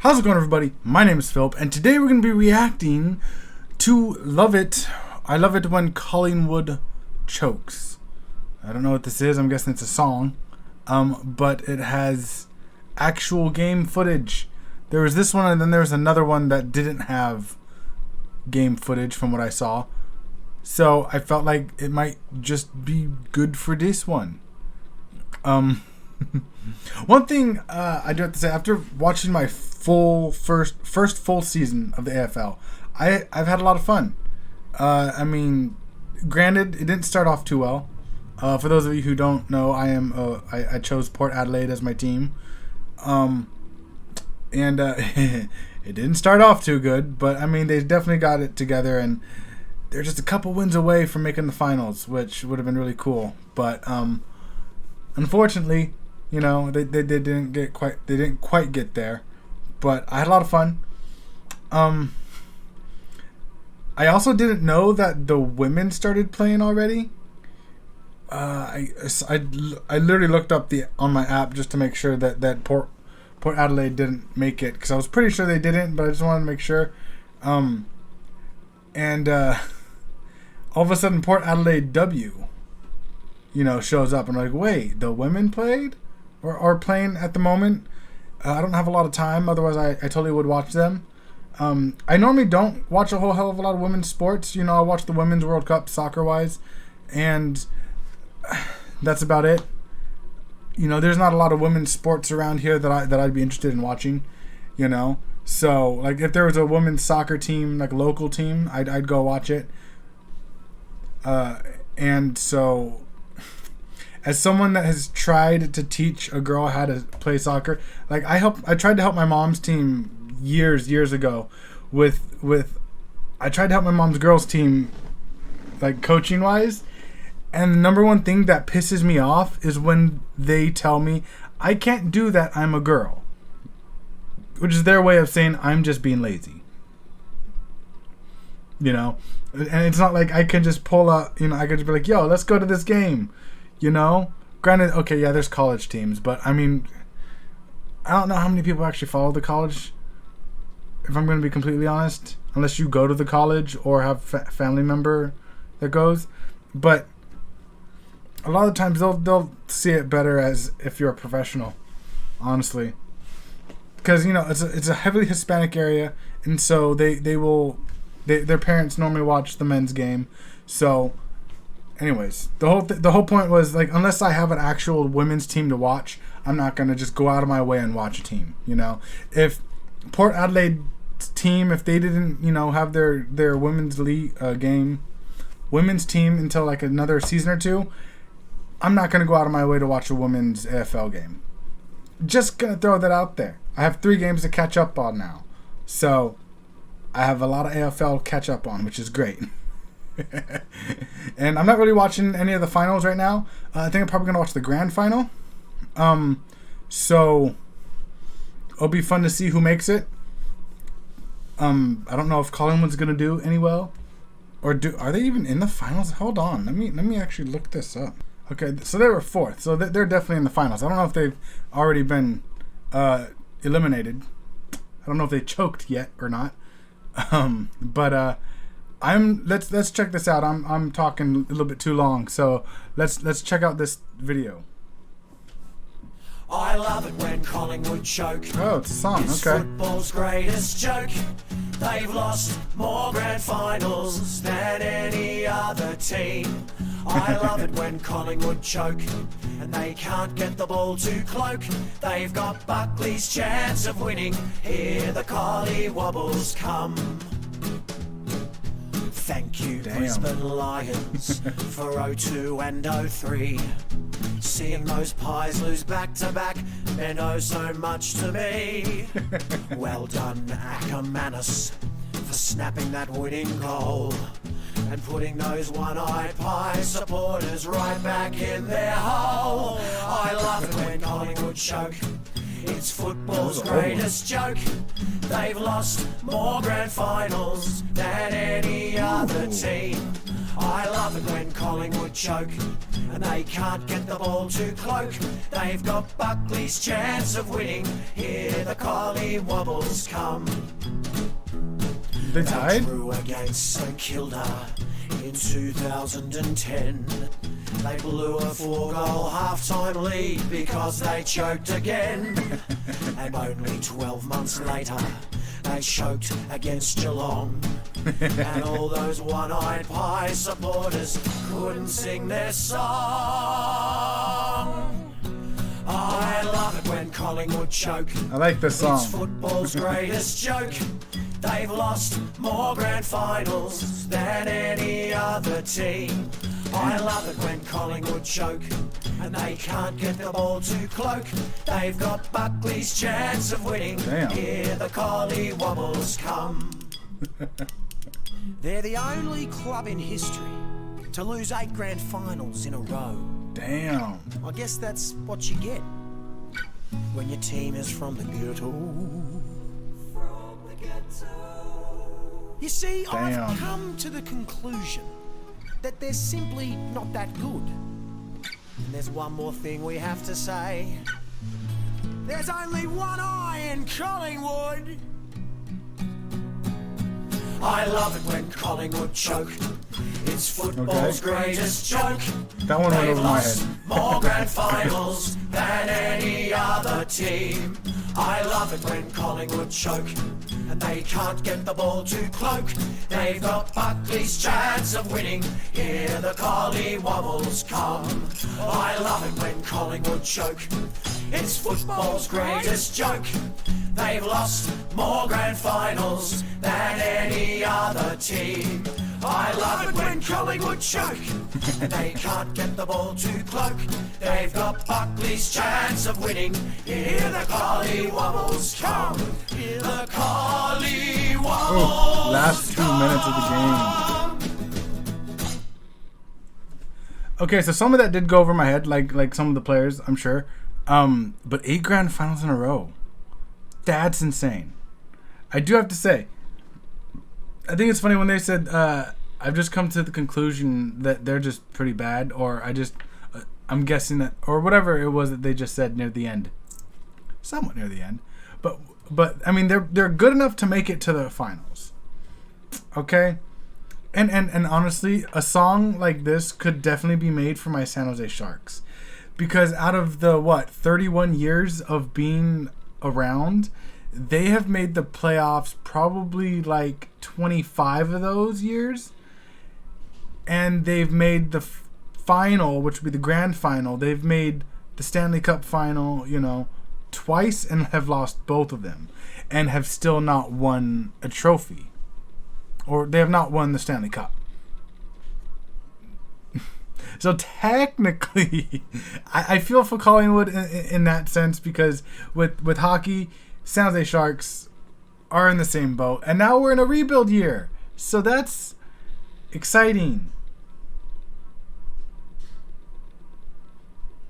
How's it going, everybody? My name is Philip, and today we're going to be reacting to Love It. I love it when Collingwood chokes. I don't know what this is. I'm guessing it's a song. But it has actual game footage. There was this one, and then there was another one that didn't have game footage from what I saw. So I felt like it might just be good for this one. One thing I do have to say, after watching my first full season of the AFL, I've had a lot of fun. I mean, granted, it didn't start off too well. For those of you who don't know, I chose Port Adelaide as my team, and it didn't start off too good. But I mean, they definitely got it together, and they're just a couple wins away from making the finals, which would have been really cool. But unfortunately, you know, they didn't quite get there. But I had a lot of fun. I also didn't know that the women started playing already. I literally looked up on my app just to make sure that Port Adelaide didn't make it, because I was pretty sure they didn't, but I just wanted to make sure. All of a sudden, Port Adelaide W, shows up, and I'm like, wait, the women played or are playing at the moment? I don't have a lot of time, otherwise I totally would watch them. I normally don't watch a whole hell of a lot of women's sports. I watch the Women's World Cup soccer-wise, and that's about it. There's not a lot of women's sports around here that I'd be interested in watching. So like if there was a women's soccer team, like a local team, I'd go watch it. And so, as someone that has tried to teach a girl how to play soccer, like I tried to help my mom's team years ago I tried to help my mom's girls team, like coaching wise, and the number one thing that pisses me off is when they tell me I can't do that, I'm a girl, which is their way of saying I'm just being lazy. And it's not like I can just pull up, I could just be like, yo, let's go to this game. Granted, okay, yeah, there's college teams, but I mean, I don't know how many people actually follow the college, if I'm going to be completely honest, unless you go to the college or have family member that goes. But a lot of times they'll see it better as if you're a professional, honestly, because it's a heavily Hispanic area, and so their parents normally watch the men's game. So anyways, the whole point was, like, unless I have an actual women's team to watch, I'm not going to just go out of my way and watch a team. If Port Adelaide team, if they didn't have their women's league women's team until like another season or two, I'm not going to go out of my way to watch a women's AFL game. Just going to throw that out there. I have 3 games to catch up on now, so I have a lot of AFL catch up on, which is great. And I'm not really watching any of the finals right now. I think I'm probably going to watch the grand final. So it'll be fun to see who makes it. I don't know if Collingwood's going to do any well, or are they even in the finals? Hold on, let me actually look this up. Okay, so they were 4th, so they're definitely in the finals. I don't know if they've already been eliminated. I don't know if they choked yet or not. But let's check this out. I'm talking a little bit too long, so let's check out this video. I love it when Collingwood choke. Oh, it's a song. It's okay. Football's greatest joke. They've lost more grand finals than any other team. I love it when Collingwood choke and they can't get the ball to cloak. They've got Buckley's chance of winning. Here the Collie Wobbles come. Thank you, Brisbane Lions, for 02 and 03. Seeing those Pies lose back-to-back meant oh so much to me. Well done, Ackermanis, for snapping that winning goal and putting those one-eyed Pie supporters right back in their hole. I love it when Collingwood choke. It's football's greatest joke. They've lost more grand finals than any other team. I love it when Collingwood choke and they can't get the ball to cloak. They've got Buckley's chance of winning. Here the Collie Wobbles come. They tied? They drew against St Kilda in 2010. They blew a 4-goal half-time lead because they choked again. And only 12 months later, they choked against Geelong. And all those one-eyed pie supporters couldn't sing their song. I love it when Collingwood choke. I like this song. It's football's greatest joke. They've lost more grand finals than any other team. I love it when Collingwood choke and they can't get the ball to cloak. They've got Buckley's chance of winning. Damn. Here the Collie Wobbles come. They're the only club in history to lose 8 grand finals in a row. Damn. I guess that's what you get when your team is from the ghetto. You see, Damn. I've come to the conclusion that they're simply not that good. And there's one more thing we have to say. There's only one eye in Collingwood. I love it when Collingwood choke. It's football's greatest joke. That one went over my head. More grand finals than any other team. I love it when Collingwood choke and they can't get the ball to cloak. They've got Buckley's chance of winning. Here the Collie Wobbles come. I love it when Collingwood choke. It's football's greatest joke. They've lost more grand finals than any other team. I love it when Collingwood choke and they can't get the ball to cloak. They've got Buckley's chance of winning. Here the Collie Wobbles come. Here the Collie Wobbles. Last 2 minutes of the game. Okay, so some of that did go over my head, like some of the players, I'm sure. But 8 grand finals in a row. That's insane. I do have to say, I think it's funny when they said, I've just come to the conclusion that they're just pretty bad, or I'm guessing that, or whatever it was that they just said near the end. Somewhat near the end. But I mean, they're good enough to make it to the finals. Okay? And honestly, a song like this could definitely be made for my San Jose Sharks. Because out of the, 31 years of being around, they have made the playoffs probably like 25 of those years. And they've made the final, which would be the grand final. They've made the Stanley Cup final, twice and have lost both of them. And have still not won a trophy. Or they have not won the Stanley Cup. So technically, I feel for Collingwood in that sense, because with hockey, San Jose Sharks are in the same boat. And now we're in a rebuild year. So that's exciting.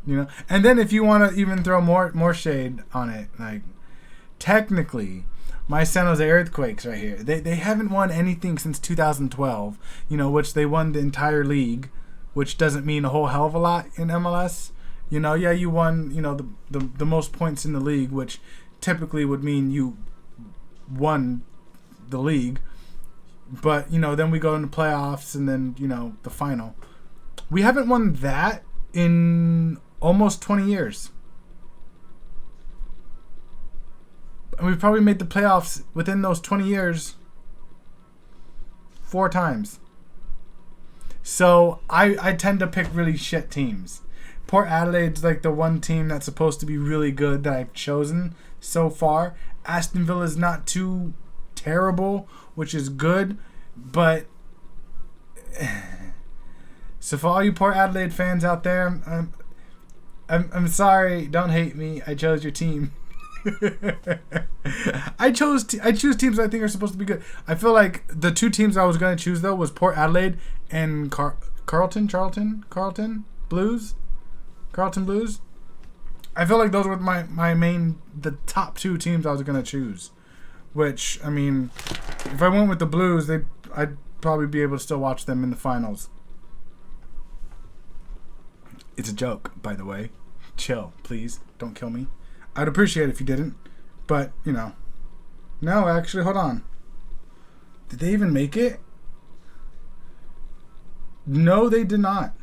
And then if you want to even throw more shade on it, like, technically, my San Jose Earthquakes right here, they haven't won anything since 2012, which they won the entire league, which doesn't mean a whole hell of a lot in MLS. Yeah, you won, the most points in the league, which typically would mean you won the league. But, then we go into playoffs and then, the final. We haven't won that in almost 20 years. And we've probably made the playoffs within those 20 years 4 times. So I tend to pick really shit teams. Port Adelaide's like the one team that's supposed to be really good that I've chosen so far. Aston Villa's not too terrible, which is good, but so for all you Port Adelaide fans out there, I'm sorry, don't hate me. I chose your team. I choose teams I think are supposed to be good. I feel like the 2 teams I was going to choose though was Port Adelaide and Carlton Blues. I feel like those were the top 2 teams I was going to choose. Which, I mean, if I went with the Blues, I'd probably be able to still watch them in the finals. It's a joke, by the way. Chill, please. Don't kill me. I'd appreciate it if you didn't. But, you know. No, actually, hold on. Did they even make it? No, they did not.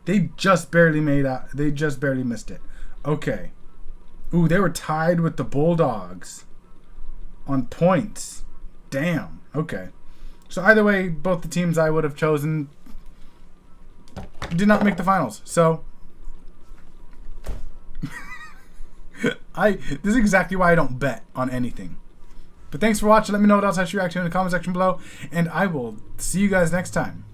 They just barely made out. They just barely missed it. Okay. Ooh, they were tied with the Bulldogs on points. Damn. Okay. So either way, both the teams I would have chosen did not make the finals. So this is exactly why I don't bet on anything. But thanks for watching. Let me know what else I should react to in the comment section below, and I will see you guys next time.